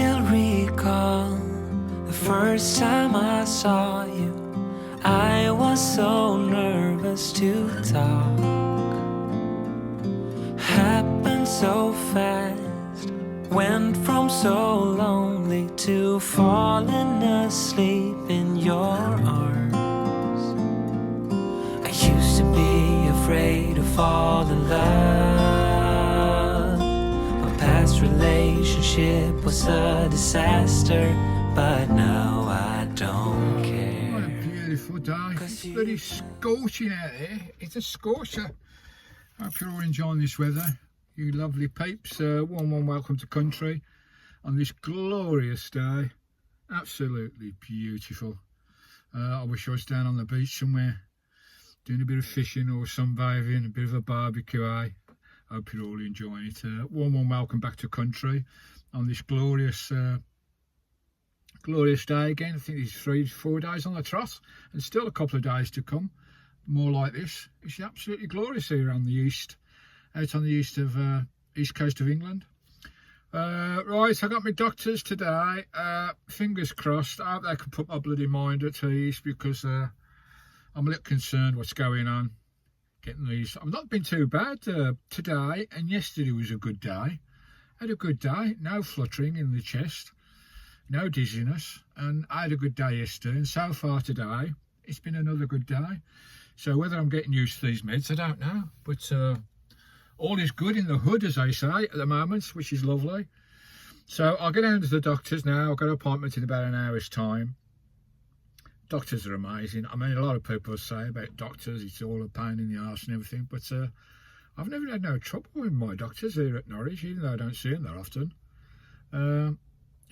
still recall the first time I saw you. I was so nervous to talk. Happened so fast. Went from so lonely to falling asleep in your arms. I used to be afraid to fall in love. My past relationship was a disaster, but now I don't care. What a beautiful day. It's bloody scorching out there. It's a scorcher. Hope you're all enjoying this weather, you lovely peeps. Warm welcome to country on this glorious day. Absolutely beautiful. I wish I was down on the beach somewhere doing a bit of fishing or sunbathing, a bit of a barbecue. Hope you're all enjoying it. Warm welcome back to country on this glorious day again. I think it's 3-4 days on the trot and still a couple of days to come. More like this. It's absolutely glorious here on the east, out on the east coast of England. Right, I got my doctors today. Fingers crossed. I hope they can put my bloody mind at ease, because I'm a little concerned what's going on. Getting these. I've not been too bad today, and yesterday was a good day. Had a good day. No fluttering in the chest, no dizziness, and I had a good day yesterday. And so far today, it's been another good day. So whether I'm getting used to these meds, I don't know. But all is good in the hood, as they say, at the moment, which is lovely. So I'll get down to the doctors now. I've got an appointment in about an hour's time. Doctors are amazing. I mean, a lot of people say about doctors, it's all a pain in the arse and everything. But I've never had no trouble with my doctors here at Norwich, even though I don't see them that often. You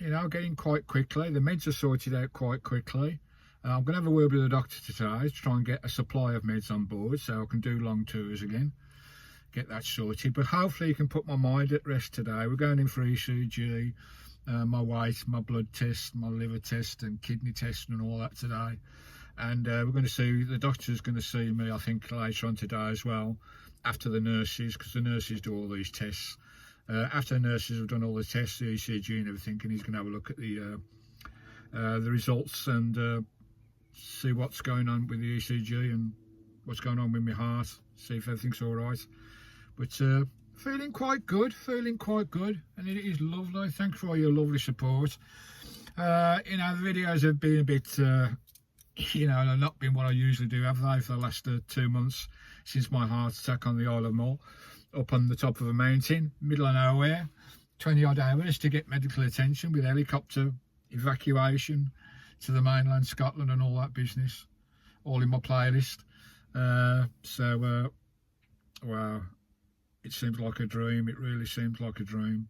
know, getting quite quickly. The meds are sorted out quite quickly. I'm going to have a word with the doctor today to try and get a supply of meds on board so I can do long tours again, get that sorted. But hopefully you can put my mind at rest today. We're going in for ECG, my weight, my blood test, my liver test and kidney test and all that today. And we're going to see, the doctor's going to see me, I think, later on today as well, after the nurses, because the nurses do all these tests. After the nurses have done all the tests, the ECG and everything, and he's going to have a look at the results and see what's going on with the ECG and what's going on with my heart, see if everything's all right. But feeling quite good, and it is lovely. Thanks for all your lovely support. You know, the videos have been a bit, you know, not been what I usually do, have they, for the last 2 months since my heart attack on the Isle of Mull, up on the top of a mountain, middle of nowhere, 20 odd hours to get medical attention with helicopter evacuation to the mainland Scotland and all that business, all in my playlist. Wow, it seems like a dream. It really seems like a dream.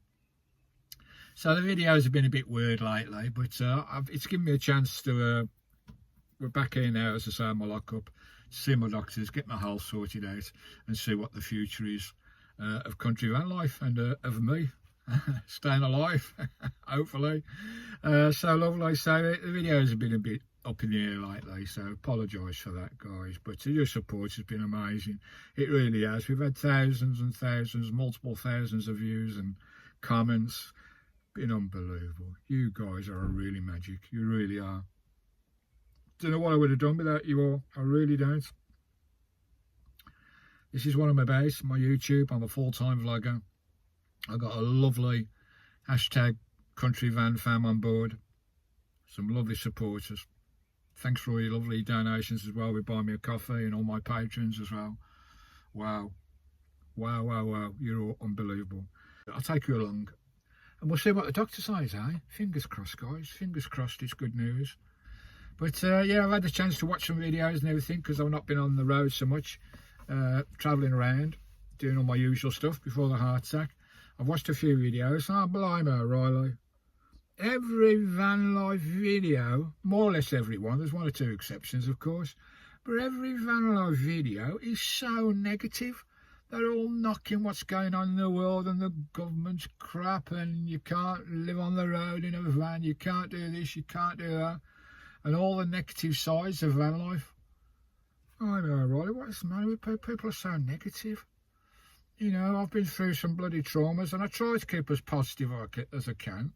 So the videos have been a bit weird lately, but it's given me a chance to, we're back here now, as I say, my lockup, see my doctors, get my health sorted out and see what the future is of country van life and of me. Staying alive, hopefully. So lovely. So the videos have been a bit up in the air lately, so apologise for that, guys. But your support has been amazing. It really has. We've had thousands and thousands, multiple thousands of views and comments. Been unbelievable. You guys are really magic. You really are. Don't know what I would have done without you all. I really don't. This is what I'm about, my YouTube. I'm a full-time vlogger. I got a lovely hashtag country van fam on board. Some lovely supporters. Thanks for all your lovely donations as well with buying me a coffee and all my patrons as well. Wow. You're all unbelievable. I'll take you along and we'll see what the doctor says, eh? Fingers crossed, guys. Fingers crossed it's good news. But yeah, I've had the chance to watch some videos and everything because I've not been on the road so much, travelling around, doing all my usual stuff before the heart attack. I've watched a few videos. Oh, blimey, O'Reilly. Every van life video, more or less everyone, there's one or two exceptions, of course, but every van life video is so negative. They're all knocking what's going on in the world and the government's crap and you can't live on the road in a van, you can't do this, you can't do that, and all the negative sides of van life. I know, O'Reilly, what's the matter with people? People are so negative. You know, I've been through some bloody traumas and I try to keep as positive as I can.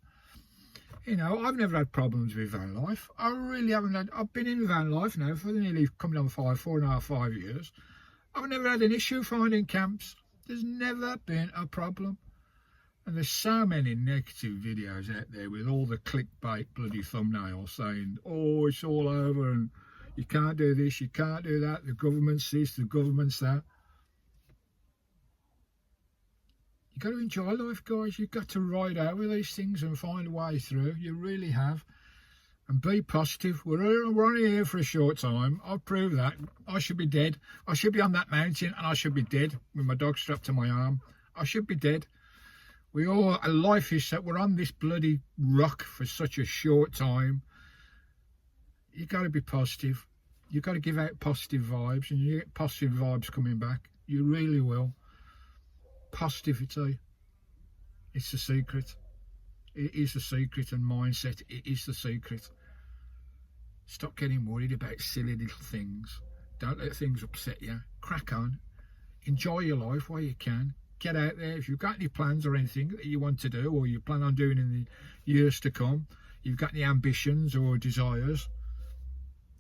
You know, I've never had problems with van life. I really haven't had. I've been in van life now for nearly coming on 4.5, 5 years. I've never had an issue finding camps. There's never been a problem. And there's so many negative videos out there with all the clickbait bloody thumbnails saying, oh, it's all over and you can't do this, you can't do that, the government's this, the government's that. You've got to enjoy life, guys. You've got to ride out with these things and find a way through. You really have. And be positive. We're only here for a short time. I'll prove that. I should be dead. I should be on that mountain and I should be dead with my dog strapped to my arm. I should be dead. Life is that we're on this bloody rock for such a short time. You've got to be positive. You've got to give out positive vibes, and you get positive vibes coming back. You really will. Positivity. It's the secret. It is the secret, and mindset. It is the secret. Stop getting worried about silly little things. Don't let things upset you. Crack on. Enjoy your life while you can. Get out there. If you've got any plans or anything that you want to do, or you plan on doing in the years to come, you've got any ambitions or desires,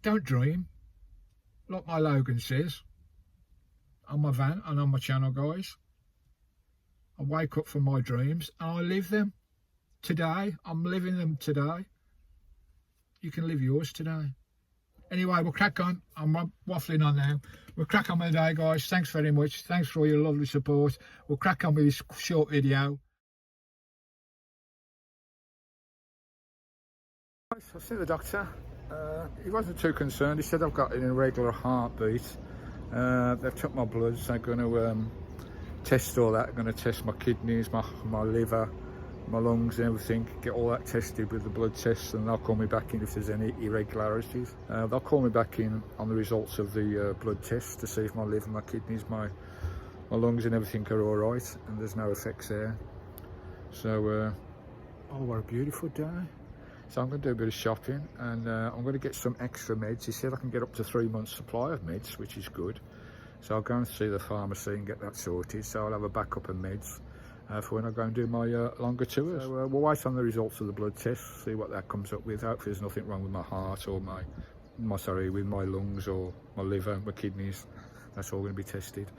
don't dream. Like my Logan says on my van and on my channel, guys, I wake up from my dreams and I live them today. I'm living them today. You can live yours today. Anyway, we'll crack on. I'm waffling on now. We'll crack on with the day, guys. Thanks very much. Thanks for all your lovely support. We'll crack on with this short video. I've seen the doctor. He wasn't too concerned. He said I've got an irregular heartbeat. They've took my bloods. They're going to test all that. They're going to test my kidneys, my liver, my lungs and everything, get all that tested with the blood tests, and they'll call me back in if there's any irregularities. They'll call me back in on the results of the blood tests to see if my liver, my kidneys, my lungs and everything are all right and there's no effects there. So, oh, what a beautiful day. So I'm going to do a bit of shopping, and I'm going to get some extra meds. He said I can get up to 3 months supply of meds, which is good. So I'll go and see the pharmacy and get that sorted. So I'll have a backup of meds for when I go and do my longer tours. So we'll wait on the results of the blood tests, see what that comes up with. Hopefully there's nothing wrong with my heart or with my lungs or my liver, my kidneys. That's all going to be tested.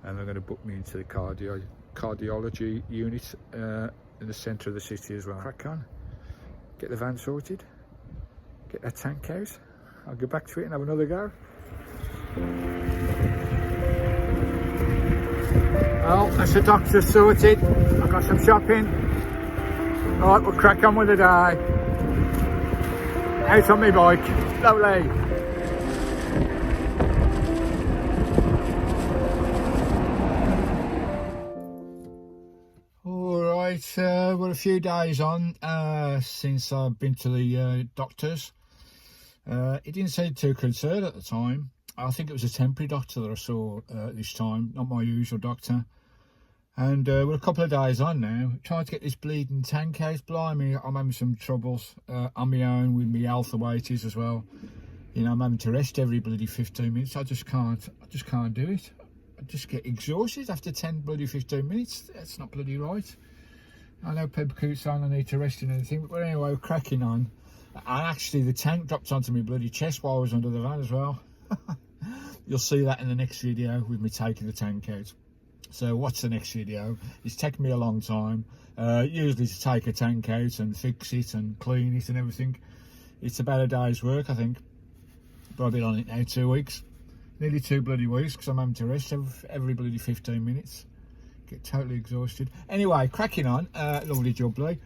And they're going to book me into the cardiology unit in the centre of the city as well. Crack on. Get the van sorted, get that tank out. I'll go back to it and have another go. Well, that's the doctor sorted. I've got some shopping. Alright, we'll crack on with the day. Out on my bike. Lovely. We're a few days on since I've been to the doctors. He didn't seem too concerned at the time. I think it was a temporary doctor that I saw this time, not my usual doctor. And we're a couple of days on now, trying to get this bleeding tank out. Blimey, I'm having some troubles on my own with my health the way it is as well. You know, I'm having to rest every bloody 15 minutes. I just can't do it. I just get exhausted after 10 bloody 15 minutes. That's not bloody right. I know people keep saying I need to rest and anything, but anyway, we're cracking on. And actually, the tank dropped onto my bloody chest while I was under the van as well. You'll see that in the next video with me taking the tank out. So watch the next video. It's taken me a long time. Usually to take a tank out and fix it and clean it and everything. It's about a day's work, I think. But I've been on it now 2 weeks. Nearly 2 bloody weeks, because I'm having to rest every bloody 15 minutes. Get totally exhausted. Anyway, cracking on. Lovely jubbly.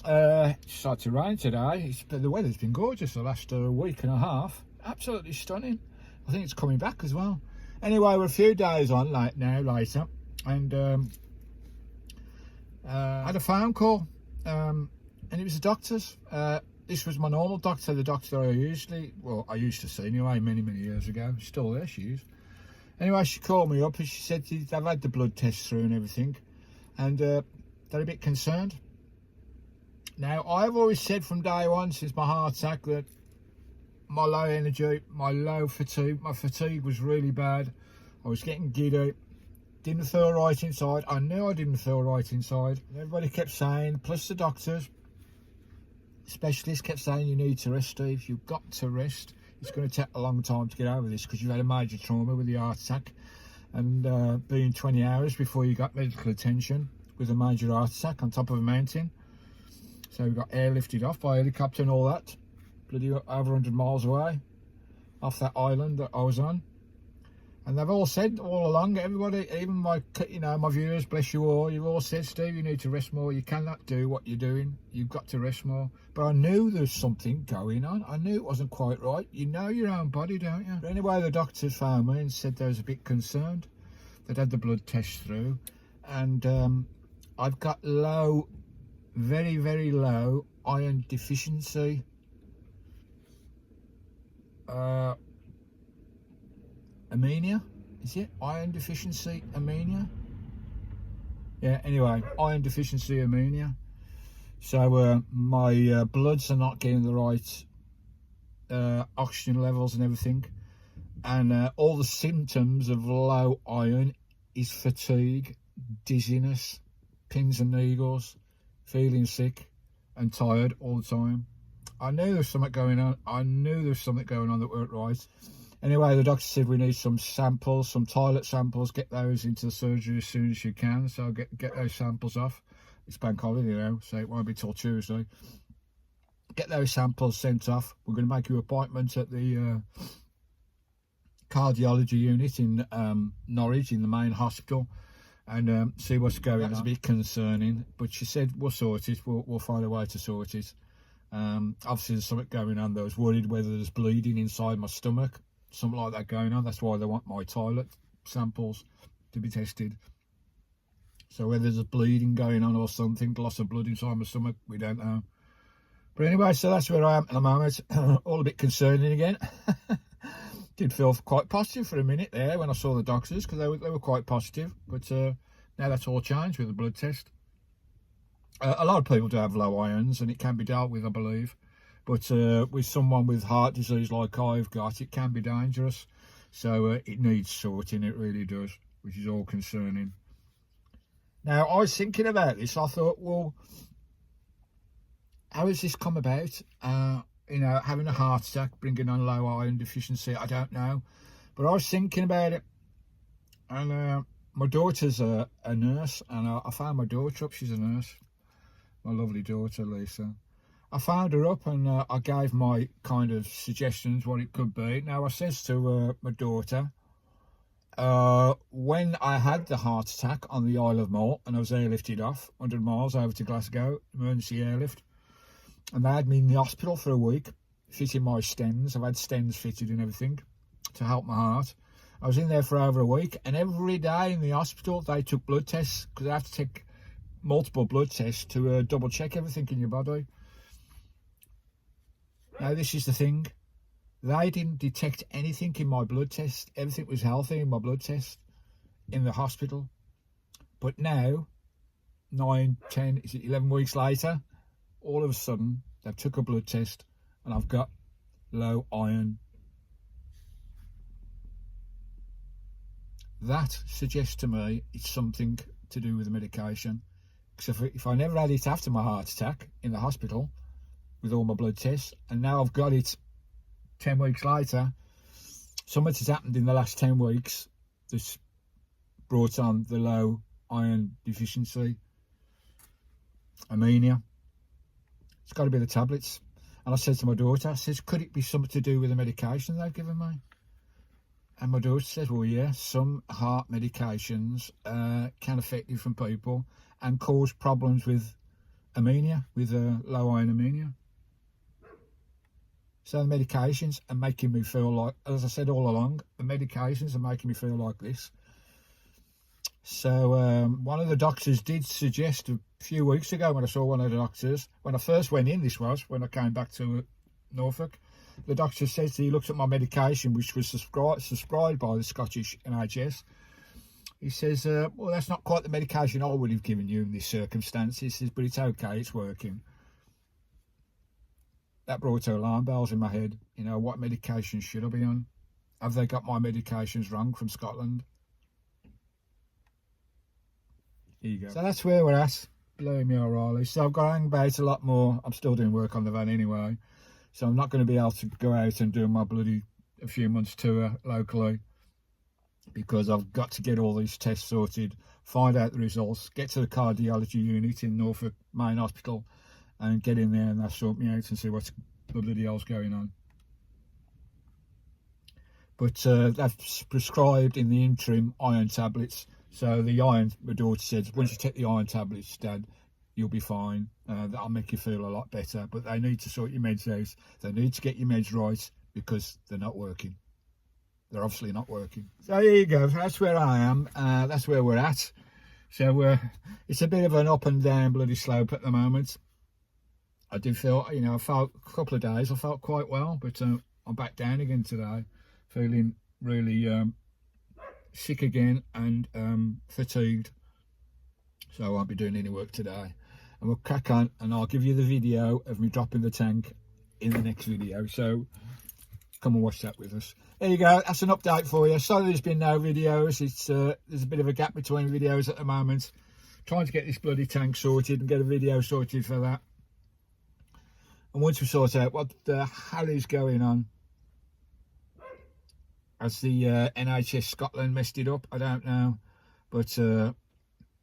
It started to rain today. The weather's been gorgeous the last week and a half. Absolutely stunning. I think it's coming back as well. Anyway, we're a few days on later, and I had a phone call, and it was the doctor's. This was my normal doctor, the doctor I used to see anyway many years ago. Still there, she is. Anyway, she called me up and she said they've had the blood tests through and everything, and they're a bit concerned. Now, I've always said from day one since my heart attack that my low energy, my low fatigue, my fatigue was really bad. I was getting giddy, didn't feel right inside. I knew I didn't feel right inside. Everybody kept saying, plus the doctors, specialist kept saying you need to rest, Steve. You've got to rest. It's going to take a long time to get over this because you've had a major trauma with the heart attack, and being 20 hours before you got medical attention with a major heart attack on top of a mountain. So we got airlifted off by helicopter and all that, bloody over 100 miles away off that island that I was on. And they've all said all along, everybody, even my, my viewers, bless you all, you've all said, Steve, you need to rest more. You cannot do what you're doing. You've got to rest more. But I knew there was something going on. I knew it wasn't quite right. You know your own body, don't you? But anyway, the doctors found me and said they was a bit concerned. They'd had the blood test through, and I've got low, very, very low iron deficiency. Anemia, is it? Iron deficiency anemia? Yeah, anyway, iron deficiency anemia. So my bloods are not getting the right oxygen levels and everything. And all the symptoms of low iron is fatigue, dizziness, pins and needles, feeling sick and tired all the time. I knew there was something going on. I knew there was something going on that weren't right. Anyway, the doctor said we need some samples, some toilet samples, get those into the surgery as soon as you can. So I'll get those samples off. It's bank holiday now, so it won't be till Tuesday. Get those samples sent off. We're going to make you an appointment at the cardiology unit in Norwich, in the main hospital, and see what's going on. It's a bit concerning, but she said we'll sort it. We'll find a way to sort it. Obviously, there's something going on. I was worried whether there's bleeding inside my stomach. Something like that going on. That's why they want my toilet samples to be tested. So whether there's bleeding going on or something, loss of blood inside my stomach, we don't know. But anyway, so that's where I am at the moment. All a bit concerning again. Did feel quite positive for a minute there when I saw the doctors, because they were quite positive. But now that's all changed with the blood test. A lot of people do have low irons, and it can be dealt with, I believe. But with someone with heart disease like I've got, it can be dangerous. So it needs sorting, it really does, which is all concerning. Now, I was thinking about this. I thought, well, how has this come about? Having a heart attack, bringing on low iron deficiency, I don't know. But I was thinking about it. And my daughter's a nurse, and I found my daughter up. She's a nurse. My lovely daughter, Lisa. I found her up, and I gave my kind of suggestions what it could be. Now, I says to my daughter, when I had the heart attack on the Isle of Mull, and I was airlifted off 100 miles over to Glasgow, emergency airlift, and they had me in the hospital for a week, fitting my stents. I've had stents fitted and everything to help my heart. I was in there for over a week, and every day in the hospital they took blood tests, because they have to take multiple blood tests to double check everything in your body. Now, this is the thing. They didn't detect anything in my blood test. Everything was healthy in my blood test in the hospital. But now, 9, 10, 11 weeks later, all of a sudden, they took a blood test and I've got low iron. That suggests to me it's something to do with the medication. Because if I never had it after my heart attack in the hospital, with all my blood tests, and now I've got it 10 weeks later, something has happened in the last 10 weeks that's brought on the low iron deficiency anemia. It's got to be the tablets. And I said to my daughter, I says, could it be something to do with the medication they've given me? And my daughter says, well, yeah, some heart medications can affect different people and cause problems with anemia, with low iron anemia. So the medications are making me feel like, as I said all along, the medications are making me feel like this. So one of the doctors did suggest a few weeks ago, when I saw one of the doctors, when I first went in, this was when I came back to Norfolk, the doctor said he looked at my medication, which was subscribed by the Scottish NHS. He says, well, that's not quite the medication I would have given you in this circumstance. He says, but it's okay, it's working. That brought alarm bells in my head. You know, what medication should I be on? Have they got my medications wrong from Scotland? Here you go. So that's where we're at. blew me O'Reilly. So I've got to hang about a lot more. I'm still doing work on the van anyway, so I'm not going to be able to go out and do my bloody a few months tour locally, because I've got to get all these tests sorted, find out the results, get to the cardiology unit in Norfolk Main Hospital and get in there and they'll sort me out and see what's the bloody hell's going on. But they've prescribed in the interim iron tablets. So the iron, my daughter said, once you take the iron tablets, Dad, you'll be fine. That'll make you feel a lot better. But they need to sort your meds out. They need to get your meds right because they're not working. They're obviously not working. So there you go. That's where I am. That's where we're at. So it's a bit of an up and down bloody slope at the moment. I do feel, you know, I felt a couple of days, I felt quite well, but I'm back down again today, feeling really sick again and fatigued. So I won't be doing any work today. And we'll crack on and I'll give you the video of me dropping the tank in the next video. So come and watch that with us. There you go. That's an update for you. Sorry there's been no videos. It's there's a bit of a gap between videos at the moment. Trying to get this bloody tank sorted and get a video sorted for that. And once we sort out what the hell is going on, has the NHS Scotland messed it up? I don't know, but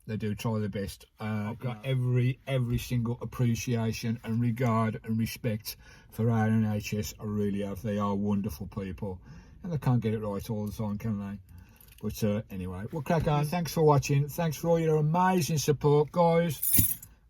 they do try their best. I've got every single appreciation and regard and respect for our NHS. I really have. They are wonderful people, and they can't get it right all the time, can they? But anyway, we'll crack on. Thanks for watching. Thanks for all your amazing support, guys.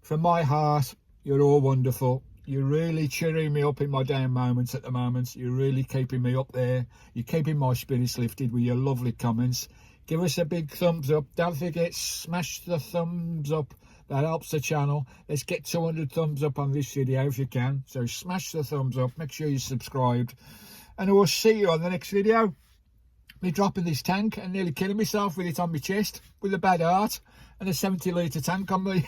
From my heart, you're all wonderful. You're really cheering me up in my down moments at the moment. You're really keeping me up there. You're keeping my spirits lifted with your lovely comments. Give us a big thumbs up. Don't forget, smash the thumbs up. That helps the channel. Let's get 200 thumbs up on this video if you can. So smash the thumbs up. Make sure you're subscribed. And I will see you on the next video. Me dropping this tank and nearly killing myself with it on my chest with a bad heart and a 70-litre tank on me.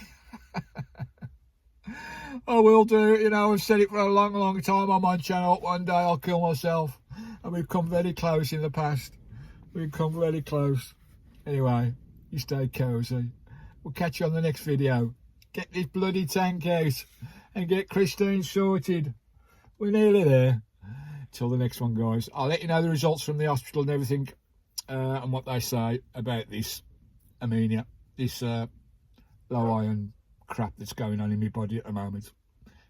I will do, you know, I've said it for a long time on my channel. One day I'll kill myself. And we've come very close in the past. We've come very close. Anyway, you stay cosy. We'll catch you on the next video. Get this bloody tank out and get Christine sorted. We're nearly there. Till the next one, guys. I'll let you know the results from the hospital and everything and what they say about this anemia, this low iron crap that's going on in my body at the moment.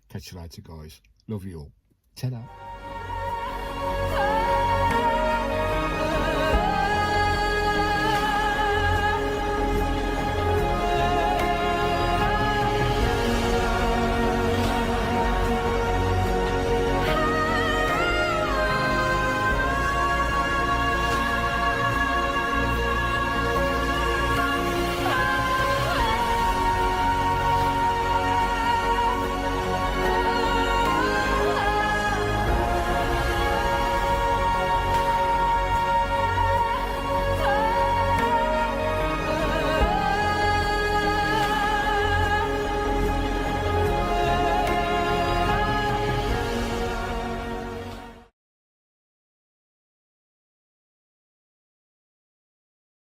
Catch you later, guys. Love you all. Ta-da.